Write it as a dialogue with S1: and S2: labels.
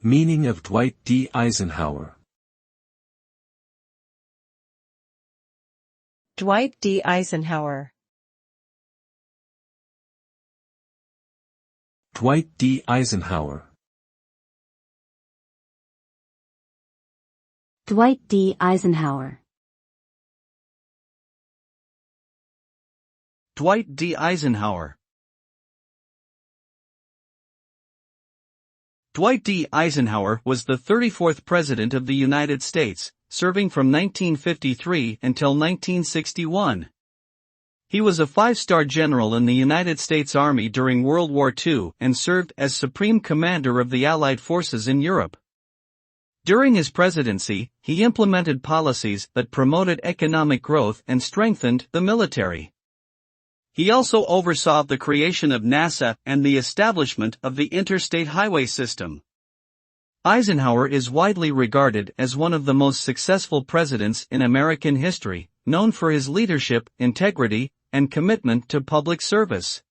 S1: Meaning of Dwight D Eisenhower.
S2: Dwight D Eisenhower.
S1: Dwight D Eisenhower.
S3: Dwight D Eisenhower.
S4: Dwight D Eisenhower. Dwight D. Eisenhower was the 34th President of the United States, serving from 1953 until 1961. He was a five-star general in the United States Army during World War II and served as Supreme Commander of the Allied forces in Europe. During his presidency, he implemented policies that promoted economic growth and strengthened the military. He also oversaw the creation of NASA and the establishment of the interstate highway system. Eisenhower is widely regarded as one of the most successful presidents in American history, known for his leadership, integrity, and commitment to public service.